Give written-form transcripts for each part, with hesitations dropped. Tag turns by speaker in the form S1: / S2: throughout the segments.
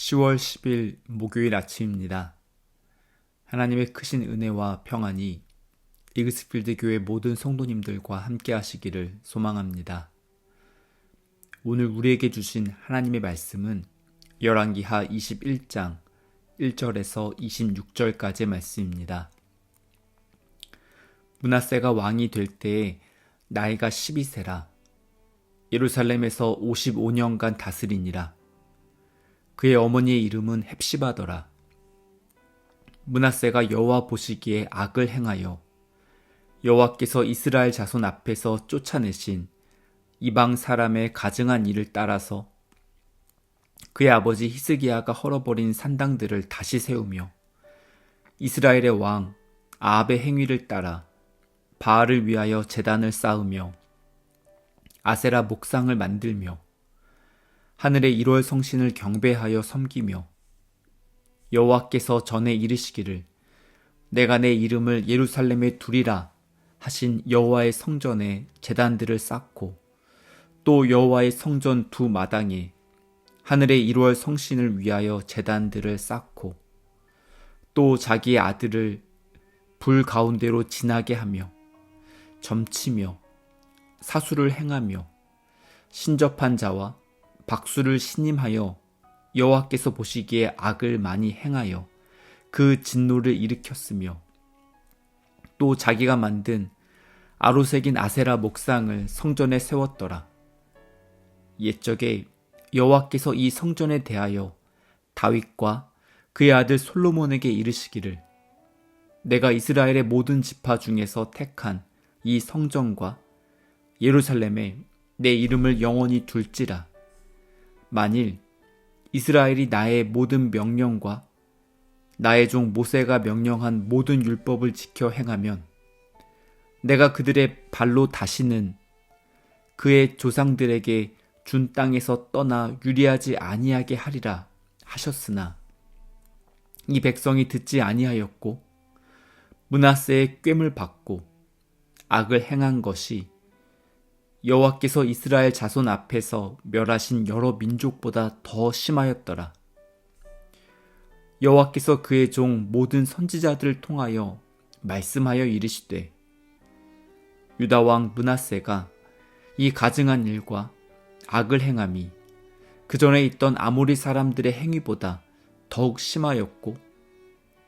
S1: 10월 10일 목요일 아침입니다. 하나님의 크신 은혜와 평안이 이그스필드 교회 모든 성도님들과 함께 하시기를 소망합니다. 오늘 우리에게 주신 하나님의 말씀은 열왕기하 21장 1절에서 26절까지의 말씀입니다. 므낫세가 왕이 될 때에 나이가 12세라 예루살렘에서 55년간 다스리니라. 그의 어머니의 이름은 헵시바더라. 므낫세가 여호와 보시기에 악을 행하여 여호와께서 이스라엘 자손 앞에서 쫓아내신 이방 사람의 가증한 일을 따라서 그의 아버지 히스기야가 헐어버린 산당들을 다시 세우며 이스라엘의 왕 아합의 행위를 따라 바알을 위하여 제단을 쌓으며 아세라 목상을 만들며 하늘의 1월 성신을 경배하여 섬기며 여호와께서 전에 이르시기를 내가 내 이름을 예루살렘에 두리라 하신 여호와의 성전에 제단들을 쌓고 또 여호와의 성전 두 마당에 하늘의 1월 성신을 위하여 제단들을 쌓고 또 자기의 아들을 불 가운데로 지나게 하며 점치며 사수를 행하며 신접한 자와 박수를 신임하여 여호와께서 보시기에 악을 많이 행하여 그 진노를 일으켰으며 또 자기가 만든 아로색인 아세라 목상을 성전에 세웠더라. 옛적에 여호와께서 이 성전에 대하여 다윗과 그의 아들 솔로몬에게 이르시기를 내가 이스라엘의 모든 지파 중에서 택한 이 성전과 예루살렘에 내 이름을 영원히 둘지라. 만일 이스라엘이 나의 모든 명령과 나의 종 모세가 명령한 모든 율법을 지켜 행하면 내가 그들의 발로 다시는 그의 조상들에게 준 땅에서 떠나 유리하지 아니하게 하리라 하셨으나 이 백성이 듣지 아니하였고 므낫세의 꾀물 받고 악을 행한 것이 여호와께서 이스라엘 자손 앞에서 멸하신 여러 민족보다 더 심하였더라. 여호와께서 그의 종 모든 선지자들을 통하여 말씀하여 이르시되 유다 왕 므낫세가 이 가증한 일과 악을 행함이 그 전에 있던 아모리 사람들의 행위보다 더욱 심하였고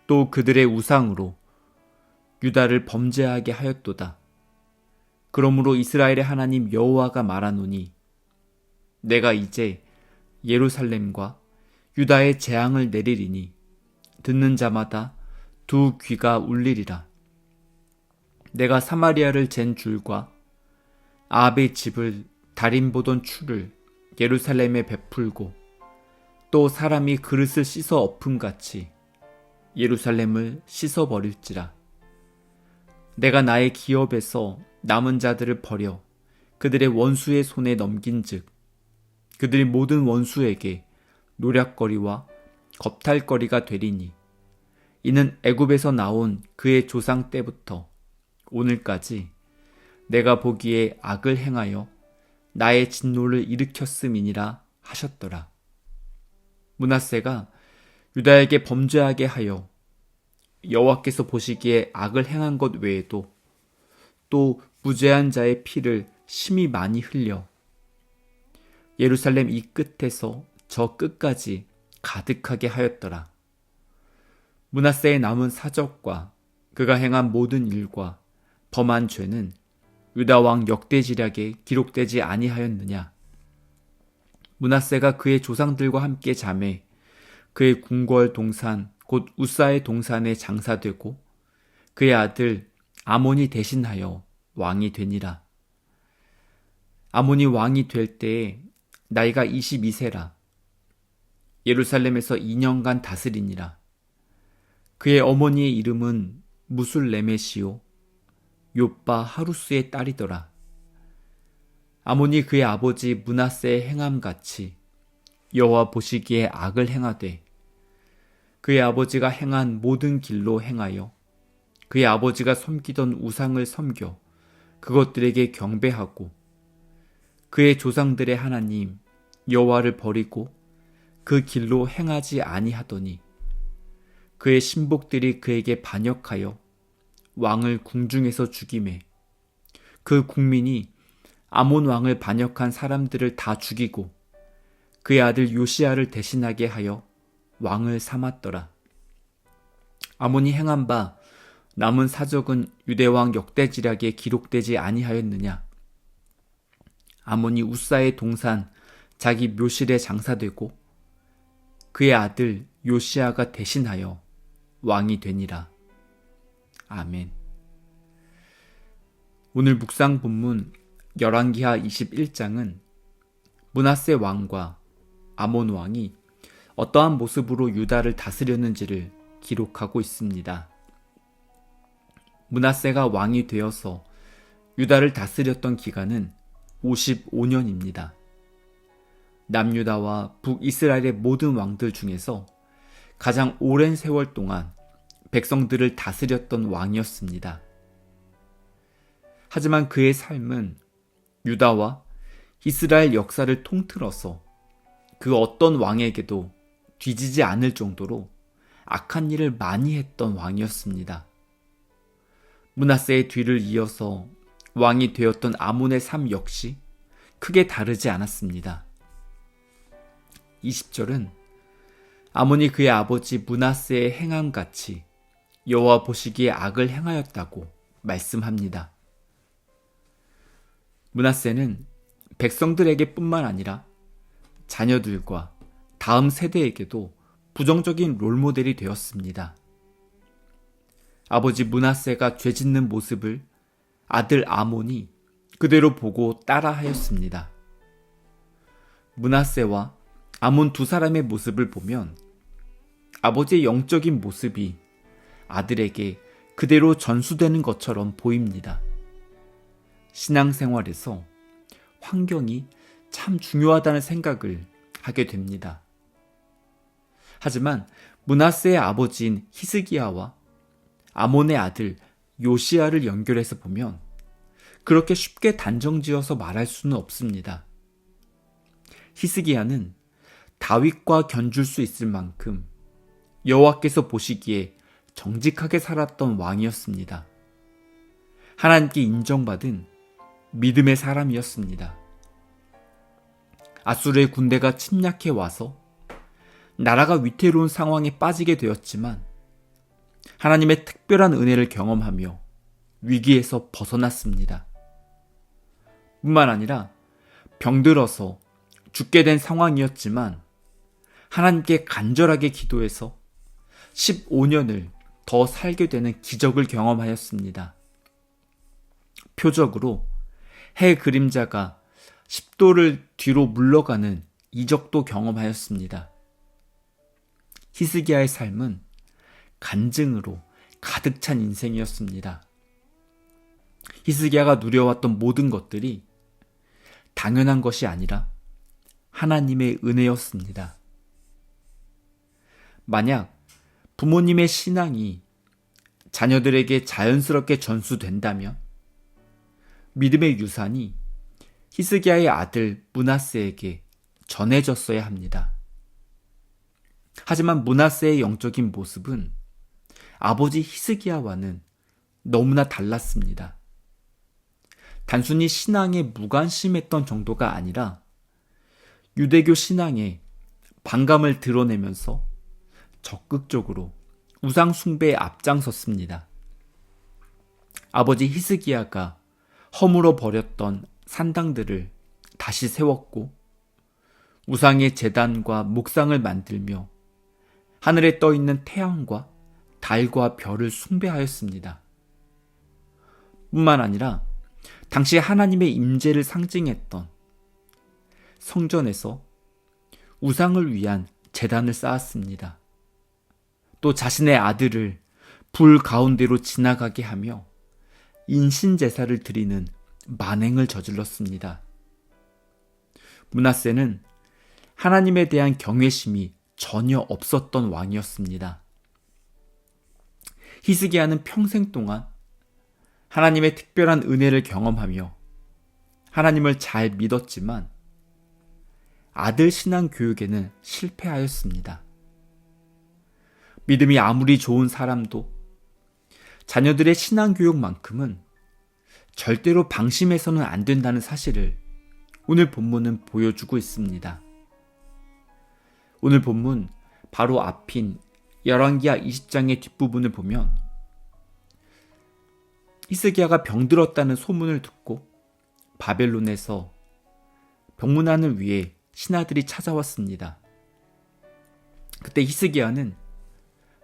S1: 또 그들의 우상으로 유다를 범죄하게 하였도다. 그러므로 이스라엘의 하나님 여호와가 말하노니 내가 이제 예루살렘과 유다의 재앙을 내리리니 듣는 자마다 두 귀가 울리리라. 내가 사마리아를 잰 줄과 아합의 집을 달인 보던 추를 예루살렘에 베풀고 또 사람이 그릇을 씻어 엎음같이 예루살렘을 씻어버릴지라. 내가 나의 기업에서 남은 자들을 버려 그들의 원수의 손에 넘긴즉 그들이 모든 원수에게 노략거리와 겁탈거리가 되리니 이는 애굽에서 나온 그의 조상 때부터 오늘까지 내가 보기에 악을 행하여 나의 진노를 일으켰음이니라 하셨더라. 므낫세가 유다에게 범죄하게 하여 여호와께서 보시기에 악을 행한 것 외에도 또 무죄한 자의 피를 심히 많이 흘려 예루살렘 이 끝에서 저 끝까지 가득하게 하였더라. 므낫세의 남은 사적과 그가 행한 모든 일과 범한 죄는 유다 왕 역대지략에 기록되지 아니하였느냐. 므낫세가 그의 조상들과 함께 잠에 그의 궁궐 동산 곧 우사의 동산에 장사되고 그의 아들 아몬이 대신하여 왕이 되니라. 아몬이 왕이 될 때에 나이가 22세라. 예루살렘에서 2년간 다스리니라. 그의 어머니의 이름은 무술레메시오 욥바 하루스의 딸이더라. 아몬이 그의 아버지 므낫세의 행함같이 여호와 보시기에 악을 행하되 그의 아버지가 행한 모든 길로 행하여 그의 아버지가 섬기던 우상을 섬겨 그것들에게 경배하고 그의 조상들의 하나님 여호와를 버리고 그 길로 행하지 아니하더니 그의 신복들이 그에게 반역하여 왕을 궁중에서 죽이매 그 국민이 아몬 왕을 반역한 사람들을 다 죽이고 그의 아들 요시야를 대신하게 하여 왕을 삼았더라. 아몬이 행한 바 남은 사적은 유대왕 역대지략에 기록되지 아니하였느냐? 아몬이 우사의 동산 자기 묘실에 장사되고 그의 아들 요시야가 대신하여 왕이 되니라. 아멘. 오늘 묵상 본문 열왕기하 21장은 므낫세 왕과 아몬 왕이 어떠한 모습으로 유다를 다스렸는지를 기록하고 있습니다. 므낫세가 왕이 되어서 유다를 다스렸던 기간은 55년입니다. 남유다와 북이스라엘의 모든 왕들 중에서 가장 오랜 세월 동안 백성들을 다스렸던 왕이었습니다. 하지만 그의 삶은 유다와 이스라엘 역사를 통틀어서 그 어떤 왕에게도 뒤지지 않을 정도로 악한 일을 많이 했던 왕이었습니다. 므낫세의 뒤를 이어서 왕이 되었던 아몬의 삶 역시 크게 다르지 않았습니다. 20절은 아몬이 그의 아버지 므낫세의 행함같이 여호와 보시기에 악을 행하였다고 말씀합니다. 므낫세는 백성들에게 뿐만 아니라 자녀들과 다음 세대에게도 부정적인 롤모델이 되었습니다. 아버지 므낫세가 죄짓는 모습을 아들 아몬이 그대로 보고 따라하였습니다. 므낫세와 아몬 두 사람의 모습을 보면 아버지의 영적인 모습이 아들에게 그대로 전수되는 것처럼 보입니다. 신앙생활에서 환경이 참 중요하다는 생각을 하게 됩니다. 하지만 므낫세의 아버지인 히스기야와 아몬의 아들 요시야를 연결해서 보면 그렇게 쉽게 단정지어서 말할 수는 없습니다. 히스기야는 다윗과 견줄 수 있을 만큼 여호와께서 보시기에 정직하게 살았던 왕이었습니다. 하나님께 인정받은 믿음의 사람이었습니다. 아수르의 군대가 침략해 와서 나라가 위태로운 상황에 빠지게 되었지만 하나님의 특별한 은혜를 경험하며 위기에서 벗어났습니다. 뿐만 아니라 병들어서 죽게 된 상황이었지만 하나님께 간절하게 기도해서 15년을 더 살게 되는 기적을 경험하였습니다. 표적으로 해 그림자가 10도를 뒤로 물러가는 이적도 경험하였습니다. 히스기야의 삶은 간증으로 가득 찬 인생이었습니다. 히스기야가 누려왔던 모든 것들이 당연한 것이 아니라 하나님의 은혜였습니다. 만약 부모님의 신앙이 자녀들에게 자연스럽게 전수된다면 믿음의 유산이 히스기야의 아들 므낫세에게 전해졌어야 합니다. 하지만 므낫세의 영적인 모습은 아버지 히스기야와는 너무나 달랐습니다. 단순히 신앙에 무관심했던 정도가 아니라 유대교 신앙에 반감을 드러내면서 적극적으로 우상 숭배에 앞장섰습니다. 아버지 히스기야가 허물어 버렸던 산당들을 다시 세웠고 우상의 제단과 목상을 만들며 하늘에 떠 있는 태양과 달과 별을 숭배하였습니다. 뿐만 아니라 당시 하나님의 임재를 상징했던 성전에서 우상을 위한 제단을 쌓았습니다. 또 자신의 아들을 불 가운데로 지나가게 하며 인신제사를 드리는 만행을 저질렀습니다. 므낫세는 하나님에 대한 경외심이 전혀 없었던 왕이었습니다. 히스기야는 평생 동안 하나님의 특별한 은혜를 경험하며 하나님을 잘 믿었지만 아들 신앙 교육에는 실패하였습니다. 믿음이 아무리 좋은 사람도 자녀들의 신앙 교육만큼은 절대로 방심해서는 안 된다는 사실을 오늘 본문은 보여주고 있습니다. 오늘 본문 바로 앞인 열왕기하 20장의 뒷부분을 보면 히스기야가 병들었다는 소문을 듣고 바벨론에서 병문안을 위해 신하들이 찾아왔습니다. 그때 히스기야는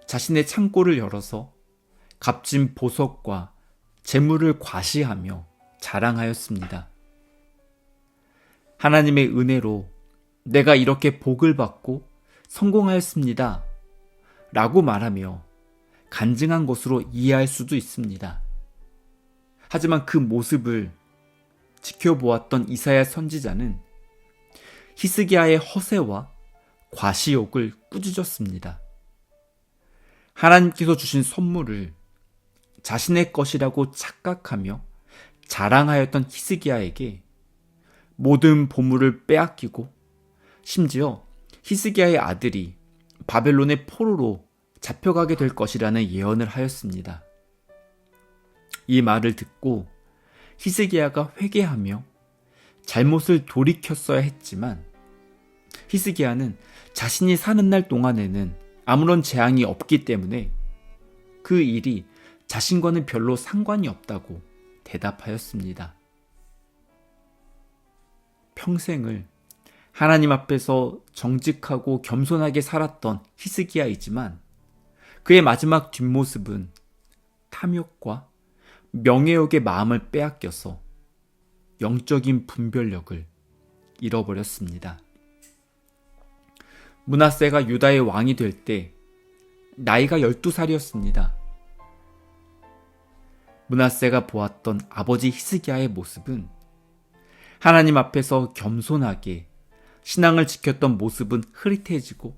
S1: 자신의 창고를 열어서 값진 보석과 재물을 과시하며 자랑하였습니다. 하나님의 은혜로 내가 이렇게 복을 받고 성공하였습니다. 라고 말하며 간증한 것으로 이해할 수도 있습니다. 하지만 그 모습을 지켜보았던 이사야 선지자는 히스기야의 허세와 과시욕을 꾸짖었습니다. 하나님께서 주신 선물을 자신의 것이라고 착각하며 자랑하였던 히스기야에게 모든 보물을 빼앗기고 심지어 히스기야의 아들이 바벨론의 포로로 잡혀가게 될 것이라는 예언을 하였습니다. 이 말을 듣고 히스기야가 회개하며 잘못을 돌이켰어야 했지만 히스기야는 자신이 사는 날 동안에는 아무런 재앙이 없기 때문에 그 일이 자신과는 별로 상관이 없다고 대답하였습니다. 평생을 하나님 앞에서 정직하고 겸손하게 살았던 히스기야이지만 그의 마지막 뒷모습은 탐욕과 명예욕의 마음을 빼앗겨서 영적인 분별력을 잃어버렸습니다. 므낫세가 유다의 왕이 될 때 나이가 12살이었습니다. 므낫세가 보았던 아버지 히스기야의 모습은 하나님 앞에서 겸손하게 신앙을 지켰던 모습은 흐릿해지고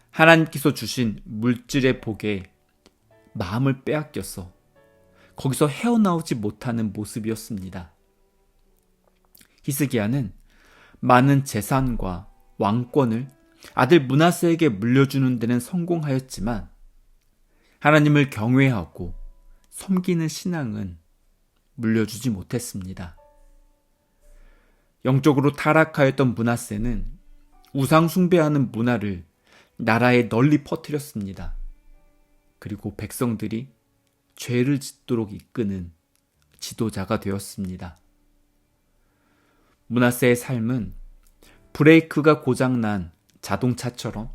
S1: 하나님께서 주신 물질의 복에 마음을 빼앗겨서 거기서 헤어나오지 못하는 모습이었습니다. 히스기야는 많은 재산과 왕권을 아들 므낫세에게 물려주는 데는 성공하였지만 하나님을 경외하고 섬기는 신앙은 물려주지 못했습니다. 영적으로 타락하였던 므낫세는 우상 숭배하는 문화를 나라에 널리 퍼뜨렸습니다. 그리고 백성들이 죄를 짓도록 이끄는 지도자가 되었습니다. 므낫세의 삶은 브레이크가 고장난 자동차처럼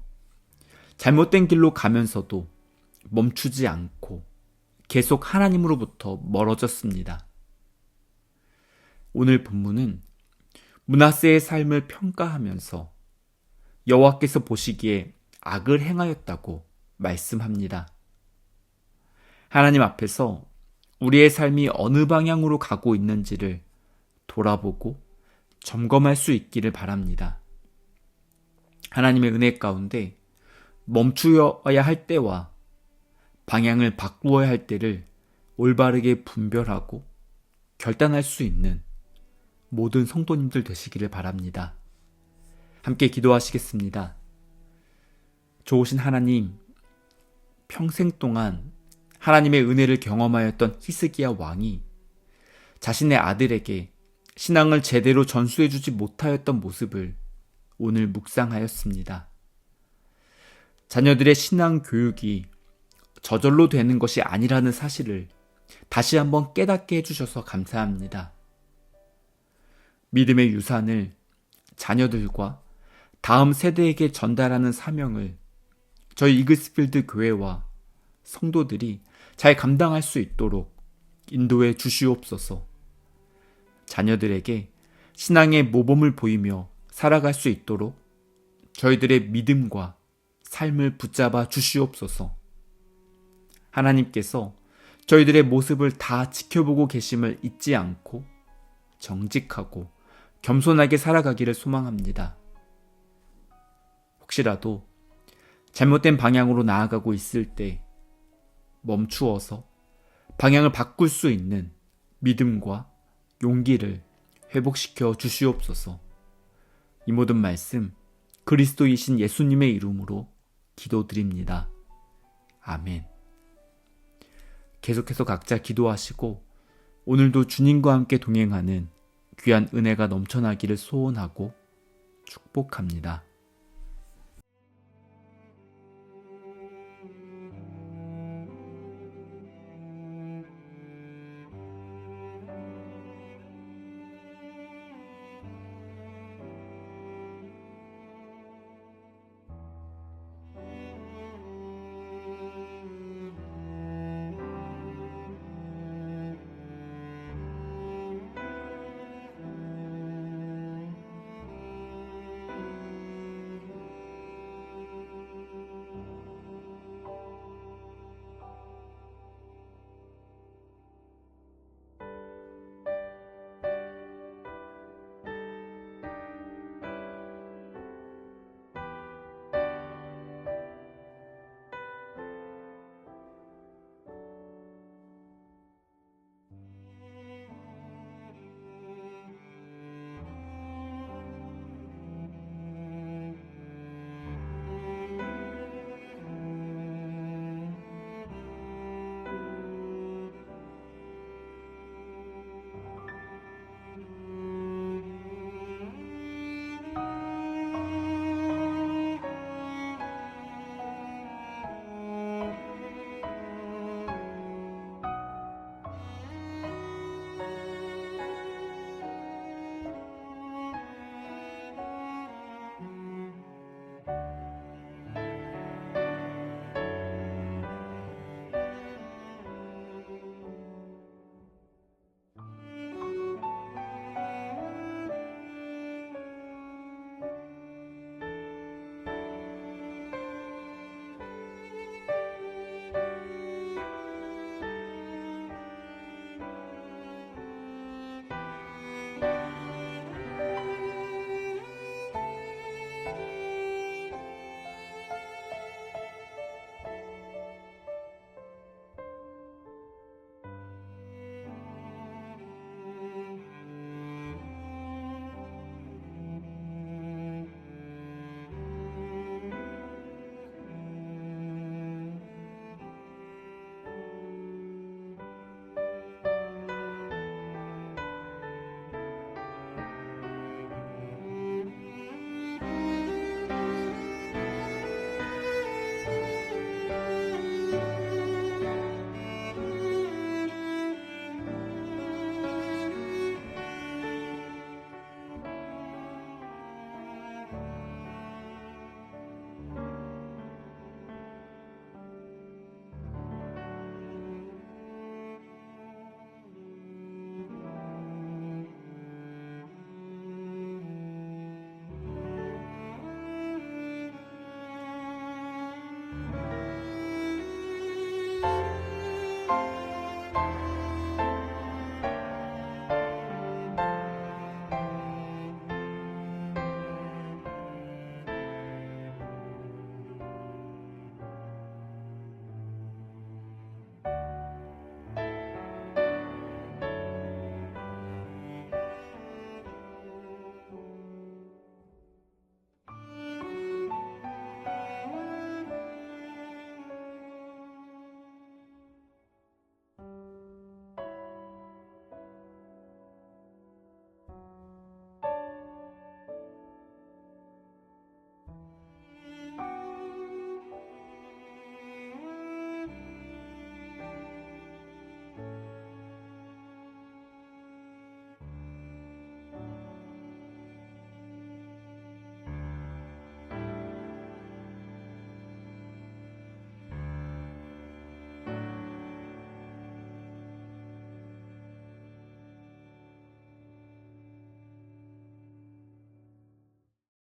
S1: 잘못된 길로 가면서도 멈추지 않고 계속 하나님으로부터 멀어졌습니다. 오늘 본문은 므낫세의 삶을 평가하면서 여호와께서 보시기에 악을 행하였다고 말씀합니다. 하나님 앞에서 우리의 삶이 어느 방향으로 가고 있는지를 돌아보고 점검할 수 있기를 바랍니다. 하나님의 은혜 가운데 멈추어야 할 때와 방향을 바꾸어야 할 때를 올바르게 분별하고 결단할 수 있는 모든 성도님들 되시기를 바랍니다. 함께 기도하시겠습니다. 좋으신 하나님, 평생 동안 하나님의 은혜를 경험하였던 히스기야 왕이 자신의 아들에게 신앙을 제대로 전수해주지 못하였던 모습을 오늘 묵상하였습니다. 자녀들의 신앙 교육이 저절로 되는 것이 아니라는 사실을 다시 한번 깨닫게 해주셔서 감사합니다. 믿음의 유산을 자녀들과 다음 세대에게 전달하는 사명을 저희 이글스필드 교회와 성도들이 잘 감당할 수 있도록 인도해 주시옵소서. 자녀들에게 신앙의 모범을 보이며 살아갈 수 있도록 저희들의 믿음과 삶을 붙잡아 주시옵소서. 하나님께서 저희들의 모습을 다 지켜보고 계심을 잊지 않고 정직하고 겸손하게 살아가기를 소망합니다. 혹시라도 잘못된 방향으로 나아가고 있을 때 멈추어서 방향을 바꿀 수 있는 믿음과 용기를 회복시켜 주시옵소서. 이 모든 말씀 그리스도이신 예수님의 이름으로 기도드립니다. 아멘. 계속해서 각자 기도하시고 오늘도 주님과 함께 동행하는 귀한 은혜가 넘쳐나기를 소원하고 축복합니다.